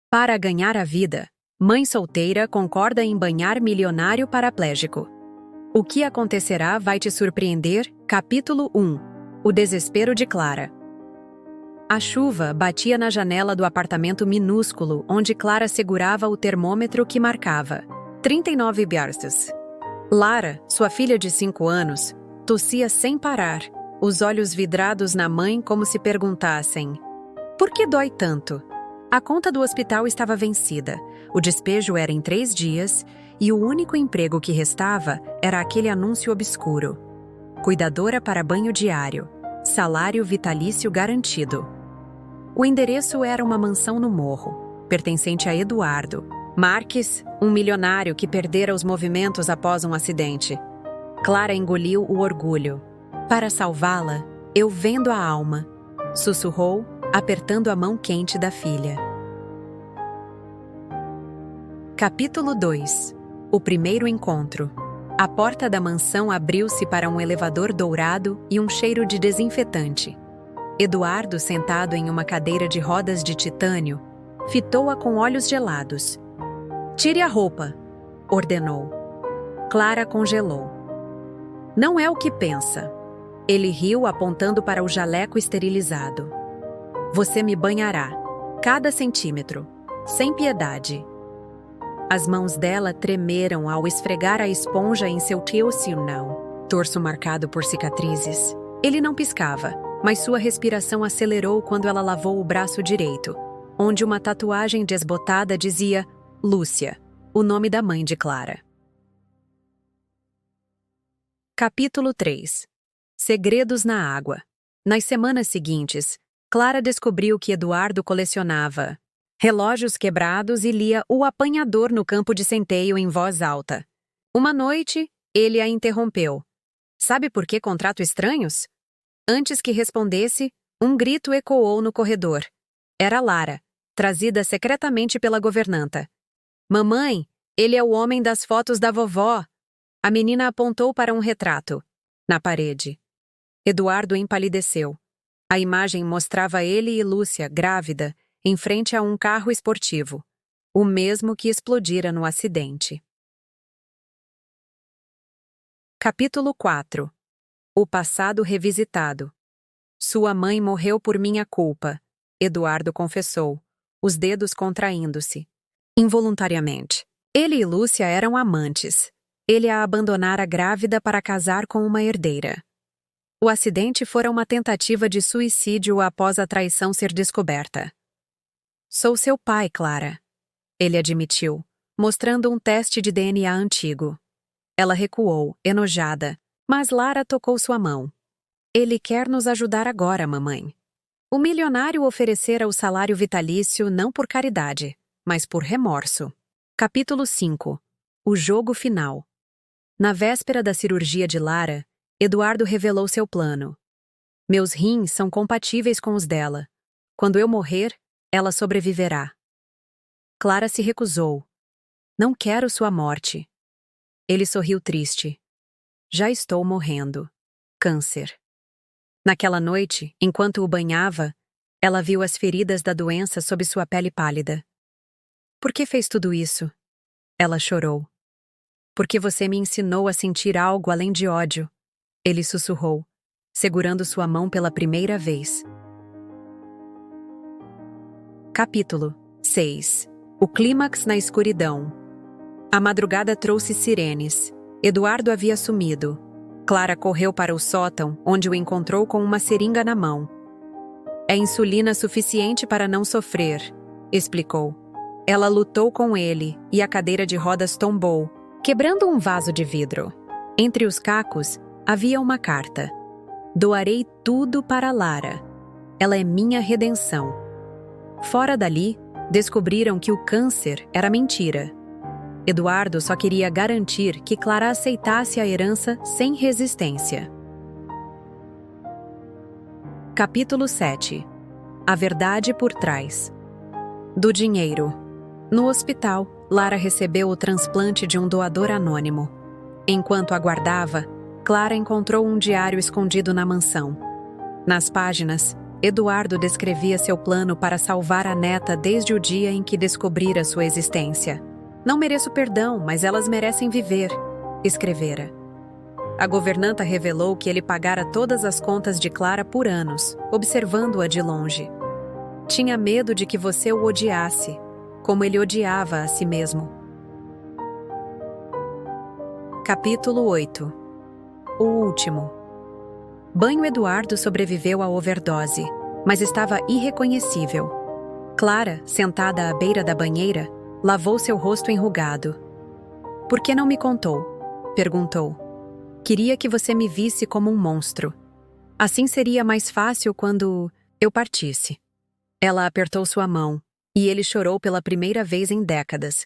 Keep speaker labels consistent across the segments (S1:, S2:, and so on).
S1: Para ganhar a vida, mãe solteira concorda em banhar milionário paraplégico. O que acontecerá vai te surpreender. Capítulo 1. O desespero de Clara. A chuva batia na janela do apartamento minúsculo onde Clara segurava o termômetro que marcava 39 Celsius. Lara, sua filha de 5 anos, tossia sem parar, os olhos vidrados na mãe como se perguntassem: por que dói tanto? A conta do hospital estava vencida, o despejo era em 3 dias e o único emprego que restava era aquele anúncio obscuro: cuidadora para banho diário, salário vitalício garantido. O endereço era uma mansão no morro, pertencente a Eduardo Marques, um milionário que perdera os movimentos após um acidente. Clara engoliu o orgulho. Para salvá-la, eu vendo a alma, sussurrou, apertando a mão quente da filha. Capítulo 2. O primeiro encontro. A porta da mansão abriu-se para um elevador dourado e um cheiro de desinfetante. Eduardo, sentado em uma cadeira de rodas de titânio, fitou-a com olhos gelados. «Tire a roupa», ordenou. Clara congelou. «Não é o que pensa». Ele riu, apontando para o jaleco esterilizado. «Você me banhará, cada centímetro, sem piedade». As mãos dela tremeram ao esfregar a esponja em seu torso marcado por cicatrizes. Ele não piscava, mas sua respiração acelerou quando ela lavou o braço direito, onde uma tatuagem desbotada dizia Lúcia, o nome da mãe de Clara. Capítulo 3. Segredos na água. Nas semanas seguintes, Clara descobriu que Eduardo colecionava relógios quebrados e lia O Apanhador no campo de centeio em voz alta. Uma noite, ele a interrompeu. Sabe por que contrato estranhos? Antes que respondesse, um grito ecoou no corredor. Era Lara, trazida secretamente pela governanta. Mamãe, ele é o homem das fotos da vovó. A menina apontou para um retrato, na parede. Eduardo empalideceu. A imagem mostrava ele e Lúcia, grávida, em frente a um carro esportivo, o mesmo que explodira no acidente. Capítulo 4. O passado revisitado. Sua mãe morreu por minha culpa, Eduardo confessou, os dedos contraindo-se. Involuntariamente. Ele e Lúcia eram amantes. Ele a abandonara grávida para casar com uma herdeira. O acidente fora uma tentativa de suicídio após a traição ser descoberta. Sou seu pai, Clara. Ele admitiu, mostrando um teste de DNA antigo. Ela recuou, enojada, mas Lara tocou sua mão. Ele quer nos ajudar agora, mamãe. O milionário oferecera o salário vitalício não por caridade, mas por remorso. Capítulo 5. O jogo final. Na véspera da cirurgia de Lara, Eduardo revelou seu plano. Meus rins são compatíveis com os dela. Quando eu morrer, ela sobreviverá. Clara se recusou. Não quero sua morte. Ele sorriu triste. Já estou morrendo. Câncer. Naquela noite, enquanto o banhava, ela viu as feridas da doença sob sua pele pálida. Por que fez tudo isso? Ela chorou. Porque você me ensinou a sentir algo além de ódio. Ele sussurrou, segurando sua mão pela primeira vez. Capítulo 6. O clímax na escuridão. A madrugada trouxe sirenes. Eduardo havia sumido. Clara correu para o sótão, onde o encontrou com uma seringa na mão. É insulina suficiente para não sofrer, explicou. Ela lutou com ele e a cadeira de rodas tombou, quebrando um vaso de vidro. Entre os cacos, havia uma carta. Doarei tudo para Lara. Ela é minha redenção. Fora dali, descobriram que o câncer era mentira. Eduardo só queria garantir que Clara aceitasse a herança sem resistência. Capítulo 7. A verdade por trás. Do dinheiro. No hospital, Lara recebeu o transplante de um doador anônimo. Enquanto aguardava, Clara encontrou um diário escondido na mansão. Nas páginas, Eduardo descrevia seu plano para salvar a neta desde o dia em que descobrira sua existência. Não mereço perdão, mas elas merecem viver, escrevera. A governanta revelou que ele pagara todas as contas de Clara por anos, observando-a de longe. Tinha medo de que você o odiasse, como ele odiava a si mesmo. Capítulo 8. O último. Banho Eduardo sobreviveu à overdose, mas estava irreconhecível. Clara, sentada à beira da banheira, lavou seu rosto enrugado. "Por que não me contou?" perguntou. "Queria que você me visse como um monstro. Assim seria mais fácil quando eu partisse." Ela apertou sua mão, e ele chorou pela primeira vez em décadas.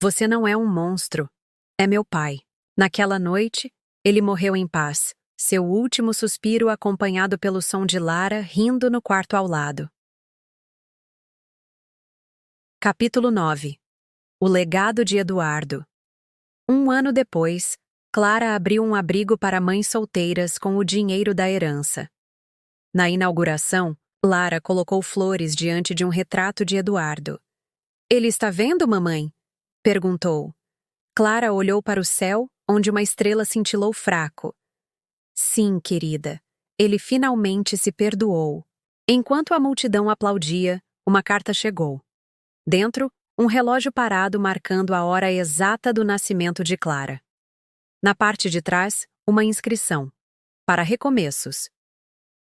S1: "Você não é um monstro. É meu pai." Naquela noite, ele morreu em paz, seu último suspiro acompanhado pelo som de Lara rindo no quarto ao lado. Capítulo 9. O legado de Eduardo. 1 ano depois, Clara abriu um abrigo para mães solteiras com o dinheiro da herança. Na inauguração, Lara colocou flores diante de um retrato de Eduardo. "Ele está vendo, mamãe?" perguntou. Clara olhou para o céu, onde uma estrela cintilou fraco. "Sim, querida. Ele finalmente se perdoou." Enquanto a multidão aplaudia, uma carta chegou. Dentro, um relógio parado marcando a hora exata do nascimento de Clara. Na parte de trás, uma inscrição. Para recomeços.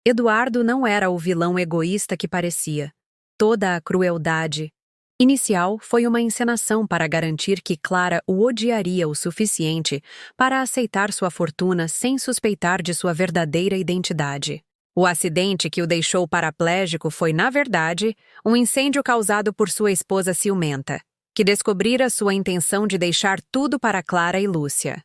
S1: Eduardo não era o vilão egoísta que parecia. Toda a crueldade inicial foi uma encenação para garantir que Clara o odiaria o suficiente para aceitar sua fortuna sem suspeitar de sua verdadeira identidade. O acidente que o deixou paraplégico foi, na verdade, um incêndio causado por sua esposa ciumenta, que descobrira sua intenção de deixar tudo para Clara e Lúcia.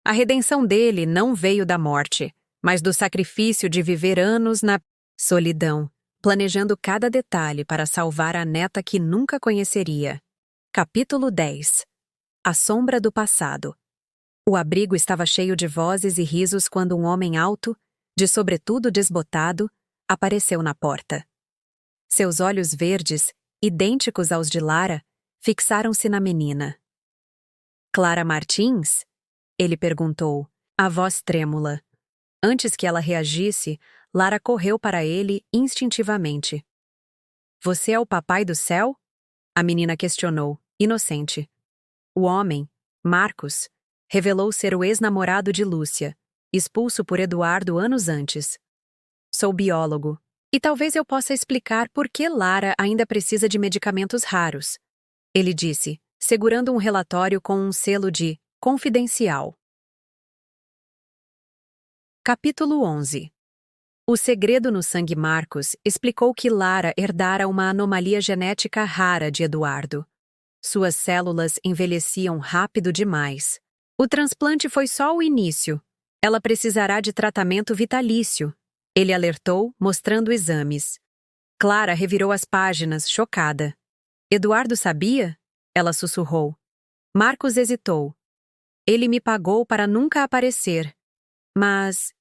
S1: A redenção dele não veio da morte, mas do sacrifício de viver anos na solidão, planejando cada detalhe para salvar a neta que nunca conheceria. Capítulo 10. A sombra do passado. O abrigo estava cheio de vozes e risos quando um homem alto, de sobretudo desbotado, apareceu na porta. Seus olhos verdes, idênticos aos de Lara, fixaram-se na menina. "Clara Martins?" ele perguntou, a voz trêmula. Antes que ela reagisse, Lara correu para ele instintivamente. "Você é o papai do céu?" a menina questionou, inocente. O homem, Marcos, revelou ser o ex-namorado de Lúcia, expulso por Eduardo anos antes. "Sou biólogo, e talvez eu possa explicar por que Lara ainda precisa de medicamentos raros", ele disse, segurando um relatório com um selo de confidencial. Capítulo 11. O segredo no sangue Marcos explicou que Lara herdara uma anomalia genética rara de Eduardo. Suas células envelheciam rápido demais. O transplante foi só o início. Ela precisará de tratamento vitalício, ele alertou, mostrando exames. Clara revirou as páginas, chocada. "Eduardo sabia?" ela sussurrou. Marcos hesitou. "Ele me pagou para nunca aparecer. Mas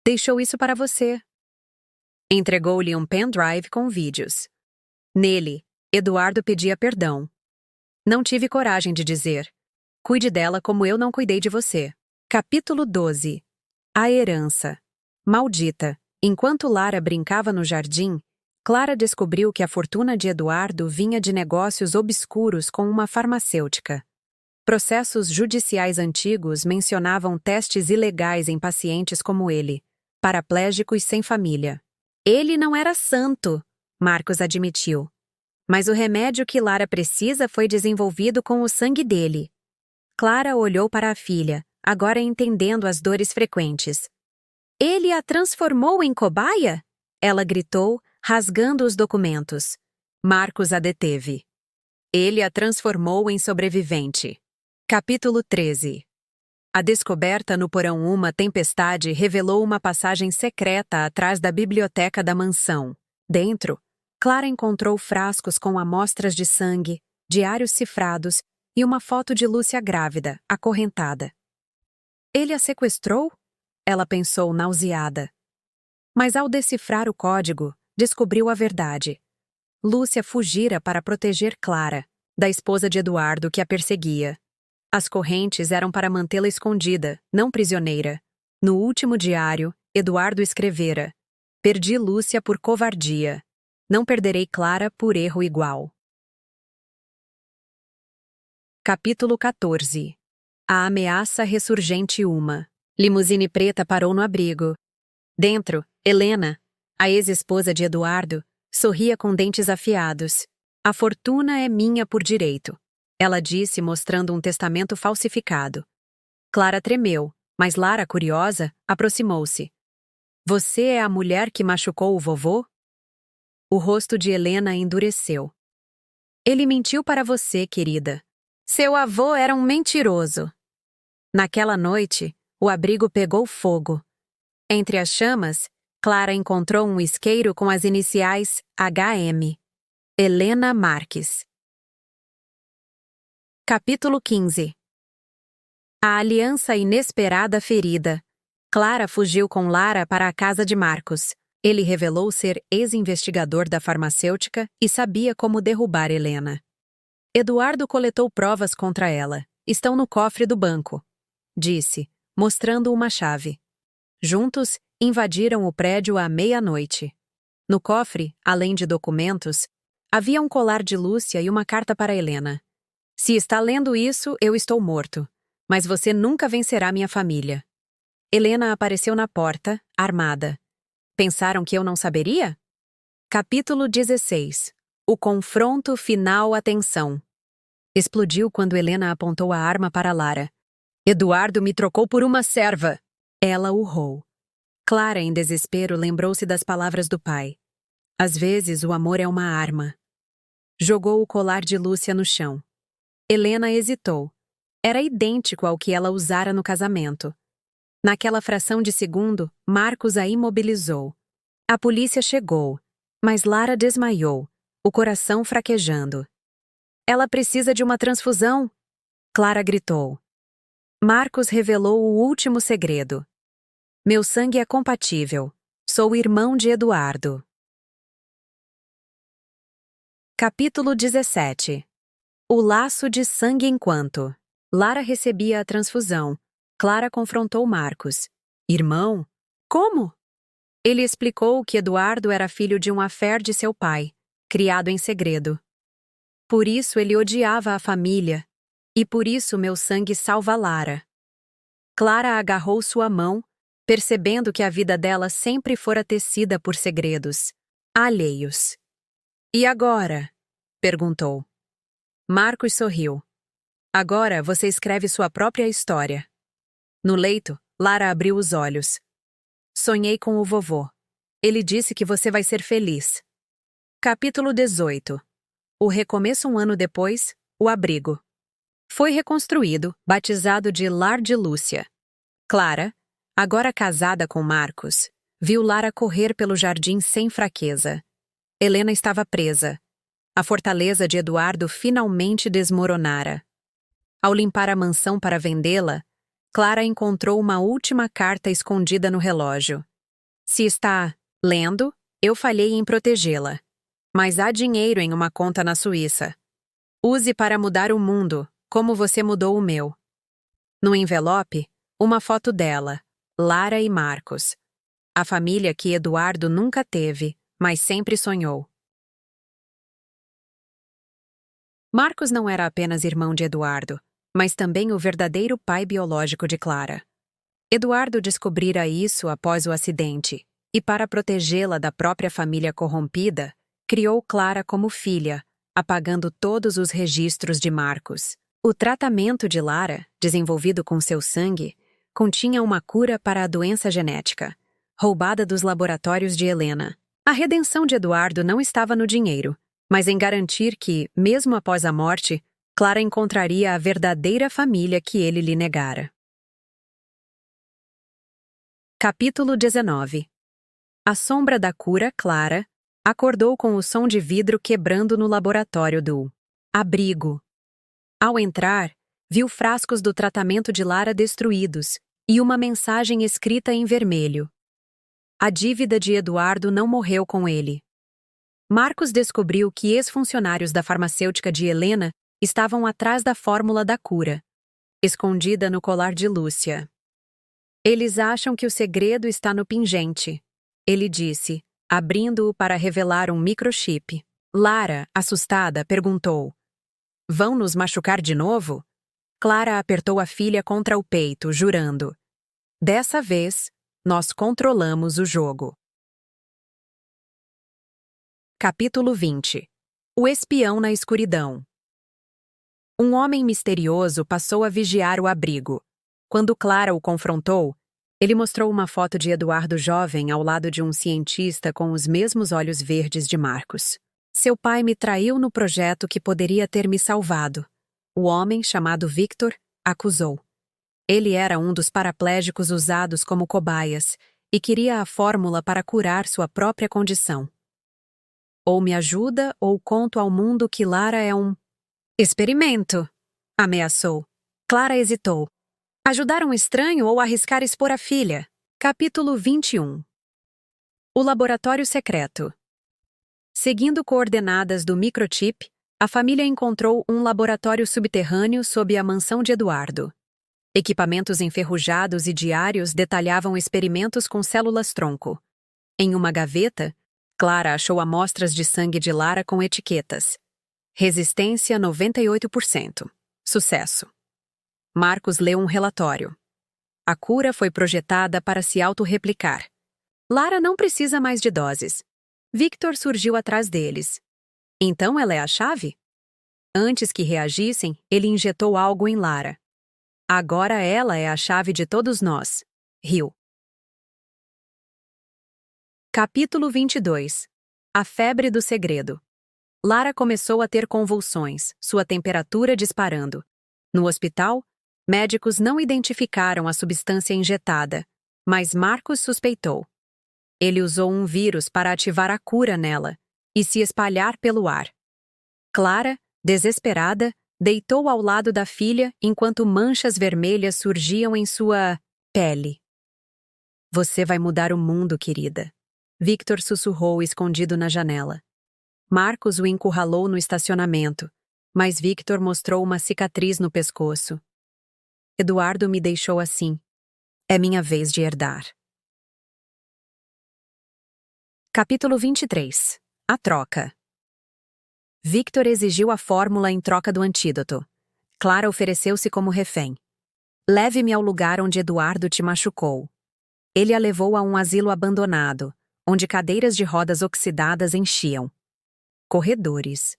S1: deixou isso para você." Entregou-lhe um pendrive com vídeos. Nele, Eduardo pedia perdão. "Não tive coragem de dizer. Cuide dela como eu não cuidei de você." Capítulo 12. A herança. Maldita. Enquanto Lara brincava no jardim, Clara descobriu que a fortuna de Eduardo vinha de negócios obscuros com uma farmacêutica. Processos judiciais antigos mencionavam testes ilegais em pacientes como ele, paraplégicos sem família. Ele não era santo, Marcos admitiu. Mas o remédio que Lara precisa foi desenvolvido com o sangue dele. Clara olhou para a filha, agora entendendo as dores frequentes. "Ele a transformou em cobaia?" ela gritou, rasgando os documentos. Marcos a deteve. "Ele a transformou em sobrevivente." Capítulo 13. A descoberta no porão uma tempestade revelou uma passagem secreta atrás da biblioteca da mansão. Dentro, Clara encontrou frascos com amostras de sangue, diários cifrados e uma foto de Lúcia grávida, acorrentada. "Ele a sequestrou?" ela pensou nauseada. Mas ao decifrar o código, descobriu a verdade. Lúcia fugira para proteger Clara, da esposa de Eduardo que a perseguia. As correntes eram para mantê-la escondida, não prisioneira. No último diário, Eduardo escrevera: "Perdi Lúcia por covardia. Não perderei Clara por erro igual." Capítulo 14. A ameaça ressurgente uma. Limusine preta parou no abrigo. Dentro, Helena, a ex-esposa de Eduardo, sorria com dentes afiados. "A fortuna é minha por direito", ela disse, mostrando um testamento falsificado. Clara tremeu, mas Lara, curiosa, aproximou-se. "Você é a mulher que machucou o vovô?" O rosto de Helena endureceu. "Ele mentiu para você, querida. Seu avô era um mentiroso." Naquela noite, o abrigo pegou fogo. Entre as chamas, Clara encontrou um isqueiro com as iniciais HM. Helena Marques. Capítulo 15. A aliança inesperada ferida. Clara fugiu com Lara para a casa de Marcos. Ele revelou ser ex-investigador da farmacêutica e sabia como derrubar Helena. Eduardo coletou provas contra ela. "Estão no cofre do banco", disse, mostrando uma chave. Juntos, invadiram o prédio à meia-noite. No cofre, além de documentos, havia um colar de Lúcia e uma carta para Helena. "Se está lendo isso, eu estou morto. Mas você nunca vencerá minha família." Helena apareceu na porta, armada. Pensaram que eu não saberia? Capítulo 16. O confronto final à tensão. Explodiu quando Helena apontou a arma para Lara. "Eduardo me trocou por uma serva!" Ela urrou. Clara, em desespero, lembrou-se das palavras do pai. "Às vezes, o amor é uma arma." Jogou o colar de Lúcia no chão. Helena hesitou. Era idêntico ao que ela usara no casamento. Naquela fração de segundo, Marcos a imobilizou. A polícia chegou, mas Lara desmaiou, o coração fraquejando. "Ela precisa de uma transfusão!" Clara gritou. Marcos revelou o último segredo. "Meu sangue é compatível. Sou irmão de Eduardo." Capítulo 17. O laço de sangue enquanto. Lara recebia a transfusão. Clara confrontou Marcos. "Irmão? Como?" Ele explicou que Eduardo era filho de um affair de seu pai, criado em segredo. "Por isso ele odiava a família. E por isso meu sangue salva Lara." Clara agarrou sua mão, percebendo que a vida dela sempre fora tecida por segredos alheios. "E agora?" perguntou. Marcos sorriu. "Agora você escreve sua própria história." No leito, Lara abriu os olhos. "Sonhei com o vovô. Ele disse que você vai ser feliz." Capítulo 18. O recomeço um ano depois, o abrigo. Foi reconstruído, batizado de Lar de Lúcia. Clara, agora casada com Marcos, viu Lara correr pelo jardim sem fraqueza. Helena estava presa. A fortaleza de Eduardo finalmente desmoronara. Ao limpar a mansão para vendê-la, Clara encontrou uma última carta escondida no relógio. "Se está lendo, eu falhei em protegê-la. Mas há dinheiro em uma conta na Suíça. Use para mudar o mundo, como você mudou o meu." No envelope, uma foto dela, Lara e Marcos. A família que Eduardo nunca teve, mas sempre sonhou. Marcos não era apenas irmão de Eduardo, mas também o verdadeiro pai biológico de Clara. Eduardo descobrira isso após o acidente, e para protegê-la da própria família corrompida, criou Clara como filha, apagando todos os registros de Marcos. O tratamento de Lara, desenvolvido com seu sangue, continha uma cura para a doença genética, roubada dos laboratórios de Helena. A redenção de Eduardo não estava no dinheiro, mas em garantir que, mesmo após a morte, Clara encontraria a verdadeira família que ele lhe negara. Capítulo 19. A sombra da cura, Clara, acordou com o som de vidro quebrando no laboratório do abrigo. Ao entrar, viu frascos do tratamento de Lara destruídos e uma mensagem escrita em vermelho. A dívida de Eduardo não morreu com ele. Marcos descobriu que ex-funcionários da farmacêutica de Helena estavam atrás da fórmula da cura, escondida no colar de Lúcia. Eles acham que o segredo está no pingente, ele disse, abrindo-o para revelar um microchip. Lara, assustada, perguntou: Vão nos machucar de novo? Clara apertou a filha contra o peito, jurando: Dessa vez, nós controlamos o jogo. Capítulo 20. O espião na escuridão. Um homem misterioso passou a vigiar o abrigo. Quando Clara o confrontou, ele mostrou uma foto de Eduardo jovem ao lado de um cientista com os mesmos olhos verdes de Marcos. Seu pai me traiu no projeto que poderia ter me salvado. O homem, chamado Victor, acusou. Ele era um dos paraplégicos usados como cobaias e queria a fórmula para curar sua própria condição. Ou me ajuda ou conto ao mundo que Lara é um experimento, ameaçou. Clara hesitou. Ajudar um estranho ou arriscar expor a filha? Capítulo 21. O laboratório secreto. Seguindo coordenadas do microchip, a família encontrou um laboratório subterrâneo sob a mansão de Eduardo. Equipamentos enferrujados e diários detalhavam experimentos com células-tronco. Em uma gaveta, Clara achou amostras de sangue de Lara com etiquetas. Resistência 98%. Sucesso. Marcos leu um relatório. A cura foi projetada para se autorreplicar. Lara não precisa mais de doses. Victor surgiu atrás deles. Então ela é a chave? Antes que reagissem, ele injetou algo em Lara. Agora ela é a chave de todos nós. Riu. Capítulo 22. A febre do segredo. Lara começou a ter convulsões, sua temperatura disparando. No hospital, médicos não identificaram a substância injetada, mas Marcos suspeitou. Ele usou um vírus para ativar a cura nela e se espalhar pelo ar. Clara, desesperada, deitou ao lado da filha enquanto manchas vermelhas surgiam em sua pele. Você vai mudar o mundo, querida. Victor sussurrou escondido na janela. Marcos o encurralou no estacionamento, mas Victor mostrou uma cicatriz no pescoço. Eduardo me deixou assim. É minha vez de herdar. Capítulo 23. A troca. Victor exigiu a fórmula em troca do antídoto. Clara ofereceu-se como refém. Leve-me ao lugar onde Eduardo te machucou. Ele a levou a um asilo abandonado, onde cadeiras de rodas oxidadas enchiam. Corredores.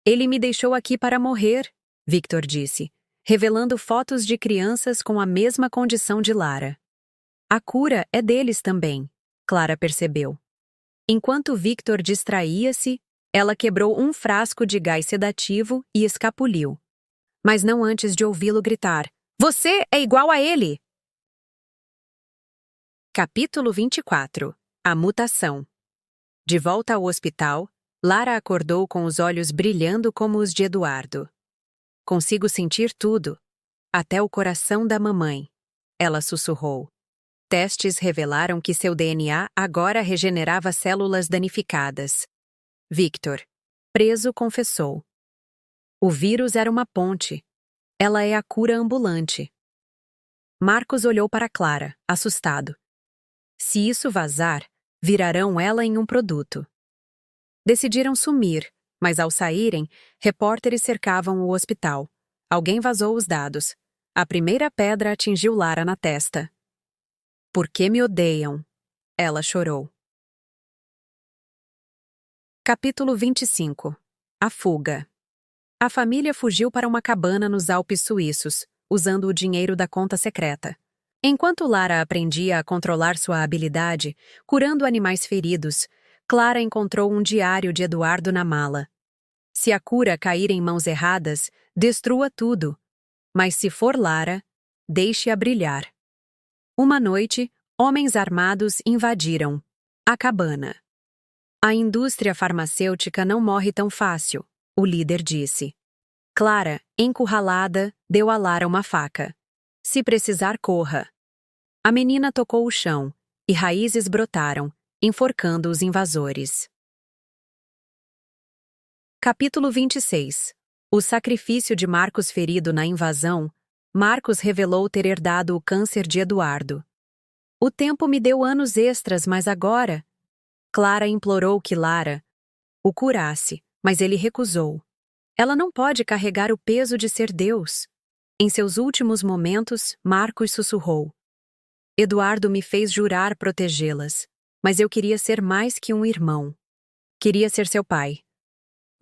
S1: Ele me deixou aqui para morrer, Victor disse, revelando fotos de crianças com a mesma condição de Lara. A cura é deles também, Clara percebeu. Enquanto Victor distraía-se, ela quebrou um frasco de gás sedativo e escapuliu. Mas não antes de ouvi-lo gritar: Você é igual a ele! Capítulo 24. A mutação. De volta ao hospital, Lara acordou com os olhos brilhando como os de Eduardo. Consigo sentir tudo, até o coração da mamãe, ela sussurrou. Testes revelaram que seu DNA agora regenerava células danificadas. Victor, preso, confessou. O vírus era uma ponte. Ela é a cura ambulante. Marcos olhou para Clara, assustado. Se isso vazar, virarão ela em um produto. Decidiram sumir, mas ao saírem, repórteres cercavam o hospital. Alguém vazou os dados. A primeira pedra atingiu Lara na testa. Por que me odeiam? Ela chorou. Capítulo 25. A fuga. A família fugiu para uma cabana nos Alpes suíços, usando o dinheiro da conta secreta. Enquanto Lara aprendia a controlar sua habilidade, curando animais feridos, Clara encontrou um diário de Eduardo na mala. Se a cura cair em mãos erradas, destrua tudo. Mas se for Lara, deixe-a brilhar. Uma noite, homens armados invadiram a cabana. A indústria farmacêutica não morre tão fácil, o líder disse. Clara, encurralada, deu a Lara uma faca. Se precisar, corra. A menina tocou o chão, e raízes brotaram, enforcando os invasores. Capítulo 26. O sacrifício de Marcos ferido na invasão. Marcos revelou ter herdado o câncer de Eduardo. O tempo me deu anos extras, mas agora... Clara implorou que Lara o curasse, mas ele recusou. Ela não pode carregar o peso de ser Deus. Em seus últimos momentos, Marcos sussurrou. Eduardo me fez jurar protegê-las, mas eu queria ser mais que um irmão. Queria ser seu pai.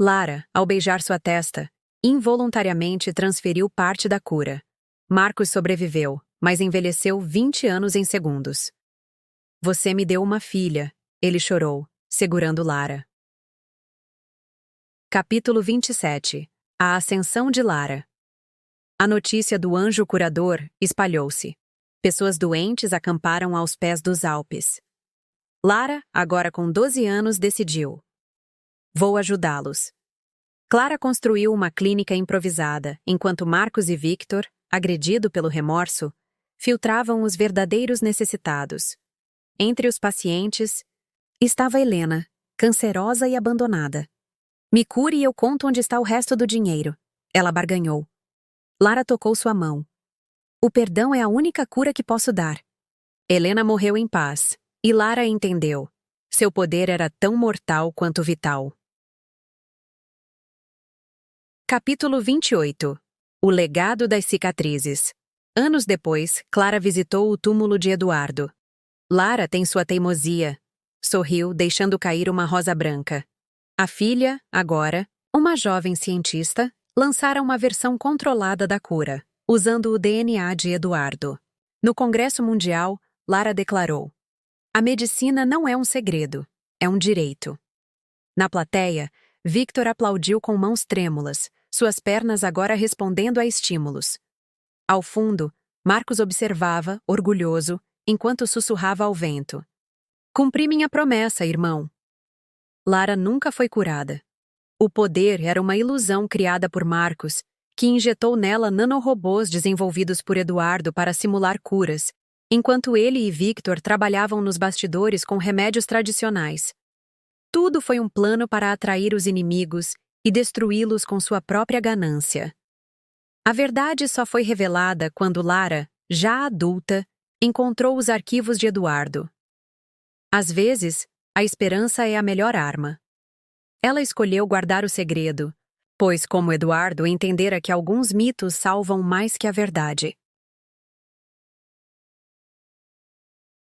S1: Lara, ao beijar sua testa, involuntariamente transferiu parte da cura. Marcos sobreviveu, mas envelheceu 20 anos em segundos. Você me deu uma filha, ele chorou, segurando Lara. Capítulo 27. A ascensão de Lara. A notícia do anjo curador espalhou-se. Pessoas doentes acamparam aos pés dos Alpes. Lara, agora com 12 anos, decidiu. Vou ajudá-los. Clara construiu uma clínica improvisada, enquanto Marcos e Victor, agredido pelo remorso, filtravam os verdadeiros necessitados. Entre os pacientes, estava Helena, cancerosa e abandonada. Me cure e eu conto onde está o resto do dinheiro. Ela barganhou. Lara tocou sua mão. O perdão é a única cura que posso dar. Helena morreu em paz, e Lara entendeu. Seu poder era tão mortal quanto vital. Capítulo 28. O legado das cicatrizes. Anos depois, Clara visitou o túmulo de Eduardo. Lara tem sua teimosia. Sorriu, deixando cair uma rosa branca. A filha, agora, uma jovem cientista, lançara uma versão controlada da cura, usando o DNA de Eduardo. No Congresso Mundial, Lara declarou: a medicina não é um segredo, é um direito. Na plateia, Victor aplaudiu com mãos trêmulas, suas pernas agora respondendo a estímulos. Ao fundo, Marcos observava, orgulhoso, enquanto sussurrava ao vento. Cumpri minha promessa, irmão. Lara nunca foi curada. O poder era uma ilusão criada por Marcos, que injetou nela nanorobôs desenvolvidos por Eduardo para simular curas, enquanto ele e Victor trabalhavam nos bastidores com remédios tradicionais. Tudo foi um plano para atrair os inimigos e destruí-los com sua própria ganância. A verdade só foi revelada quando Lara, já adulta, encontrou os arquivos de Eduardo. Às vezes, a esperança é a melhor arma. Ela escolheu guardar o segredo, pois, como Eduardo, entendera que alguns mitos salvam mais que a verdade.